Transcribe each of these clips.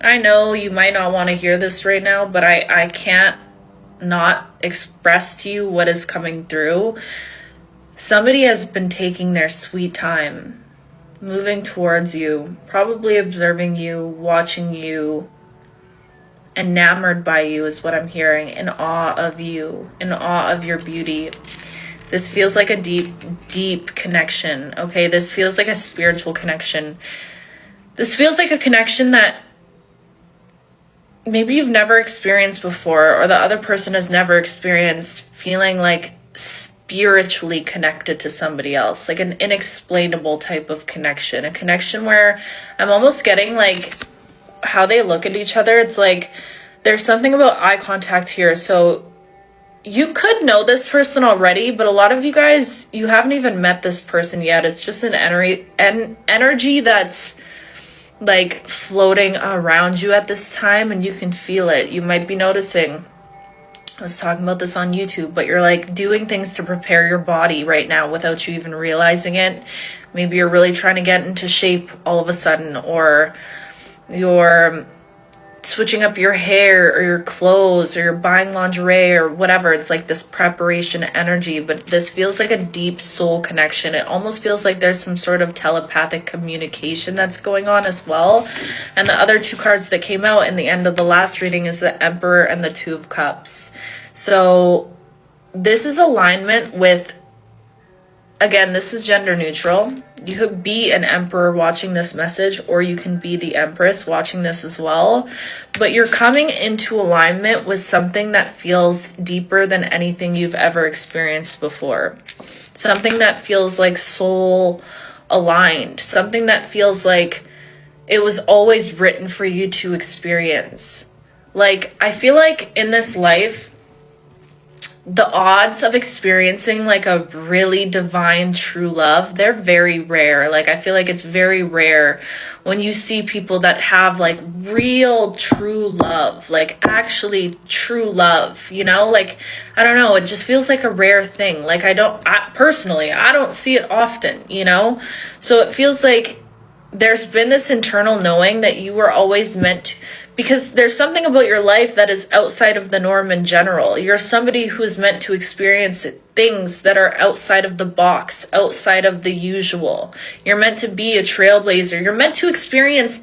I know you might not want to hear this right now, but I can't not express to you what is coming through. Somebody has been taking their sweet time, moving towards you, probably observing you, watching you, enamored by you is what I'm hearing, in awe of you, in awe of your beauty. This feels like a deep, deep connection, okay? This feels like a spiritual connection. This feels like a connection that maybe you've never experienced before, or the other person has never experienced, feeling like spiritually connected to somebody else, like an inexplainable type of connection, a connection where I'm almost getting like how they look at each other. It's like there's something about eye contact here. So you could know this person already, but a lot of you guys, you haven't even met this person yet. It's just an energy that's like floating around you at this time, and you can feel it. You might be noticing, I was talking about this on YouTube, but you're like doing things to prepare your body right now without you even realizing it. Maybe you're really trying to get into shape all of a sudden, or you're switching up your hair or your clothes, or you're buying lingerie or whatever. It's like this preparation energy, but this feels like a deep soul connection. It almost feels like there's some sort of telepathic communication that's going on as well. And the other two cards that came out in the end of the last reading is the Emperor and the Two of Cups. So this is alignment with, again, this is gender neutral. You could be an emperor watching this message, or you can be the empress watching this as well. But you're coming into alignment with something that feels deeper than anything you've ever experienced before. Something that feels like soul aligned. Something that feels like it was always written for you to experience. Like, I feel like in this life, the odds of experiencing like a really divine true love, they're very rare. Like, I feel like it's very rare when you see people that have like real true love, like actually true love, you know? Like, I don't know, it just feels like a rare thing. Like, personally, I don't see it often, you know? So it feels like there's been this internal knowing that you were always meant to, because there's something about your life that is outside of the norm in general. You're somebody who is meant to experience things that are outside of the box, outside of the usual. You're meant to be a trailblazer. You're meant to experience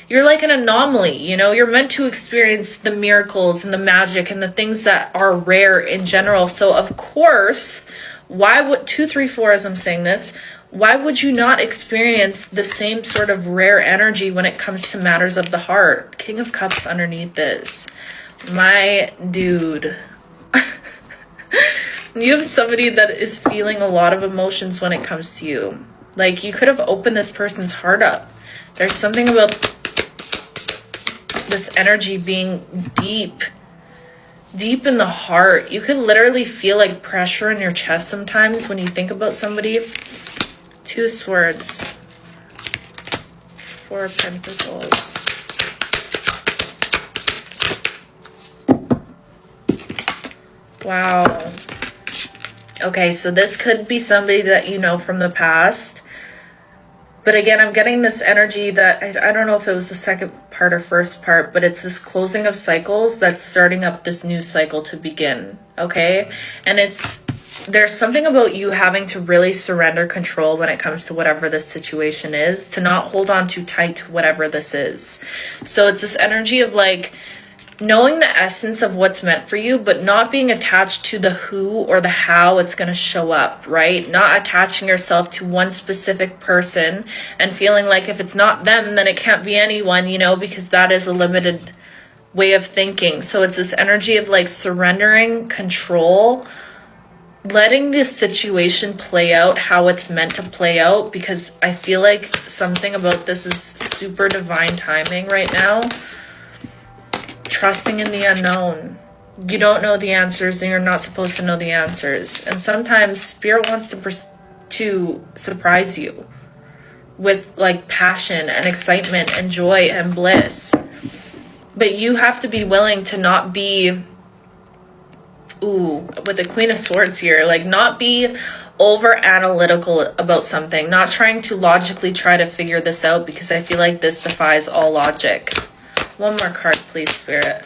you're like an anomaly, you know? You're meant to experience the miracles and the magic and the things that are rare in general. So of course, why would 2, 3, 4, as I'm saying this, why would you not experience the same sort of rare energy when it comes to matters of the heart? King of Cups underneath this. My dude. You have somebody that is feeling a lot of emotions when it comes to you. Like, you could have opened this person's heart up. There's something about this energy being deep in the heart. You could literally feel like pressure in your chest sometimes when you think about somebody. 2 of Swords, 4 of Pentacles. Wow. Okay, so this could be somebody that you know from the past. But again, I'm getting this energy that, I don't know if it was the second part or first part, but it's this closing of cycles that's starting up this new cycle to begin, okay? And there's something about you having to really surrender control when it comes to whatever this situation is, to not hold on too tight to whatever this is. So it's this energy of like knowing the essence of what's meant for you, but not being attached to the who or the how it's going to show up, right? Not attaching yourself to one specific person and feeling like if it's not them, then it can't be anyone, you know, because that is a limited way of thinking. So it's this energy of like surrendering control, letting this situation play out how it's meant to play out, because I feel like something about this is super divine timing right now. Trusting in the unknown. You don't know the answers, and you're not supposed to know the answers. And sometimes Spirit wants to surprise you with like passion and excitement and joy and bliss. But you have to be willing to not be, with the Queen of Swords here, like not be over analytical about something, not trying to logically try to figure this out, because I feel like this defies all logic. One more card, please, Spirit.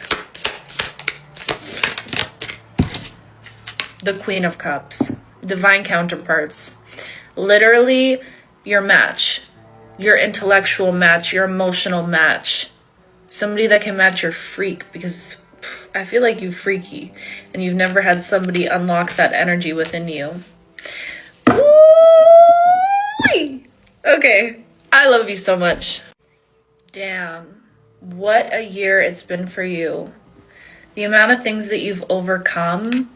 The Queen of Cups. Divine counterparts. Literally your match. Your intellectual match. Your emotional match. Somebody that can match your freak, because I feel like you're freaky and you've never had somebody unlock that energy within you. Ooh! Okay, I love you so much. Damn, what a year it's been for you. The amount of things that you've overcome.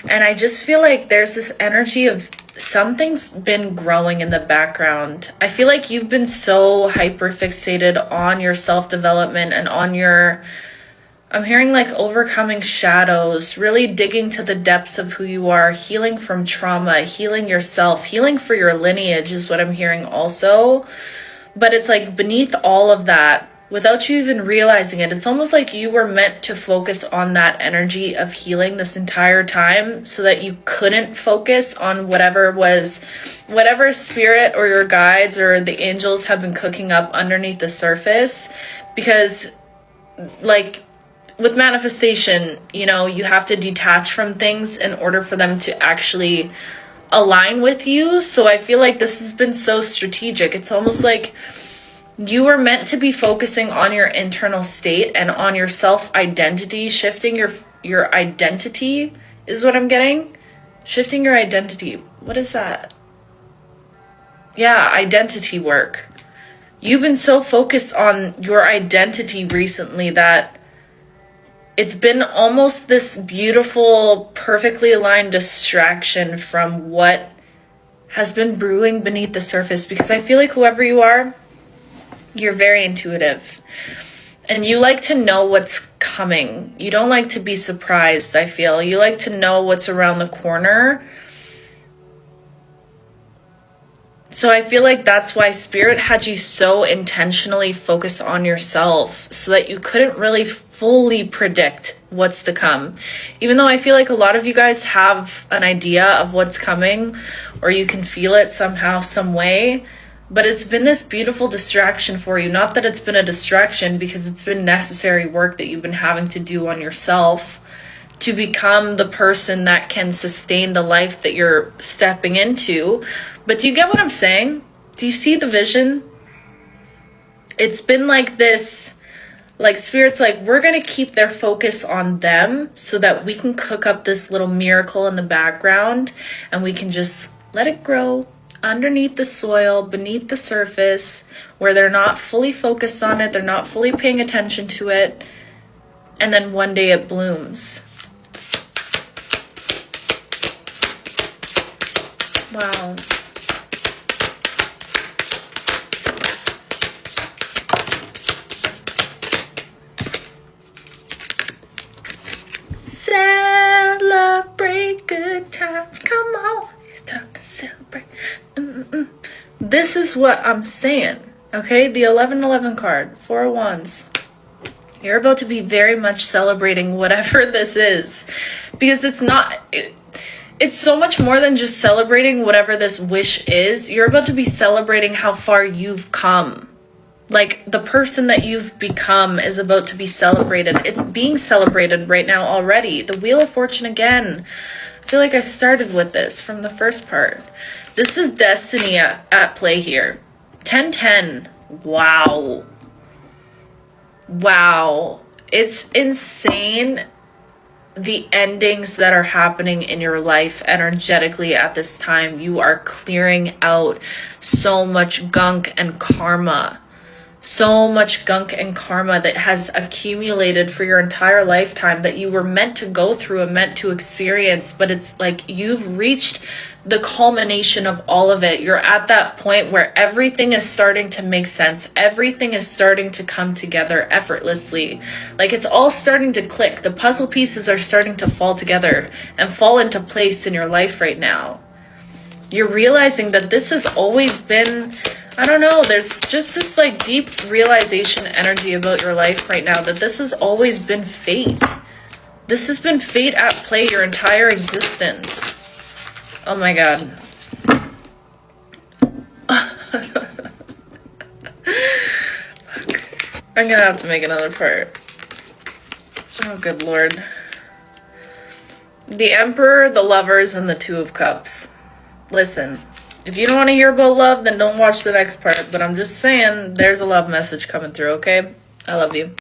And I just feel like there's this energy of something's been growing in the background. I feel like you've been so hyper fixated on your self-development and on your, I'm hearing like overcoming shadows, really digging to the depths of who you are, healing from trauma, healing yourself, healing for your lineage is what I'm hearing also. But it's like beneath all of that, without you even realizing it, it's almost like you were meant to focus on that energy of healing this entire time so that you couldn't focus on whatever spirit or your guides or the angels have been cooking up underneath the surface. Because like with manifestation, you know, you have to detach from things in order for them to actually align with you. So I feel like this has been so strategic. It's almost like you were meant to be focusing on your internal state and on your self-identity, shifting your identity is what I'm getting. Shifting your identity. What is that? Yeah, identity work. You've been so focused on your identity recently that it's been almost this beautiful, perfectly aligned distraction from what has been brewing beneath the surface. Because I feel like whoever you are, you're very intuitive and you like to know what's coming. You don't like to be surprised, I feel. You like to know what's around the corner. So I feel like that's why Spirit had you so intentionally focused on yourself so that you couldn't really fully predict what's to come. Even though I feel like a lot of you guys have an idea of what's coming or you can feel it somehow, some way. But it's been this beautiful distraction for you. Not that it's been a distraction, because it's been necessary work that you've been having to do on yourself to become the person that can sustain the life that you're stepping into. But do you get what I'm saying? Do you see the vision? It's been like this, like Spirit's like, we're going to keep their focus on them so that we can cook up this little miracle in the background and we can just let it grow underneath the soil, beneath the surface, where they're not fully focused on it, they're not fully paying attention to it, and then one day it blooms. Wow. Celebrate good times, come on, it's time to celebrate. This is what I'm saying, okay? The 1111 card, 4 of Wands. You're about to be very much celebrating whatever this is, because it's so much more than just celebrating whatever this wish is. You're about to be celebrating how far you've come. Like, the person that you've become is about to be celebrated. It's being celebrated right now already. The Wheel of Fortune again. I feel like I started with this from the first part. This is destiny at play here. 1010. Wow. Wow. It's insane the endings that are happening in your life energetically at this time. You are clearing out so much gunk and karma. So much gunk and karma that has accumulated for your entire lifetime that you were meant to go through and meant to experience. But it's like you've reached the culmination of all of it. You're at that point where everything is starting to make sense. Everything is starting to come together effortlessly. Like, it's all starting to click. The puzzle pieces are starting to fall together and fall into place in your life right now. You're realizing that this has always been, I don't know, there's just this like deep realization energy about your life right now that this has always been fate. This has been fate at play your entire existence. Oh my God. I'm gonna have to make another part. Oh, good lord. The Emperor, the Lovers, and the Two of Cups. Listen, if you don't want to hear about love, then don't watch the next part. But I'm just saying, there's a love message coming through, okay? I love you.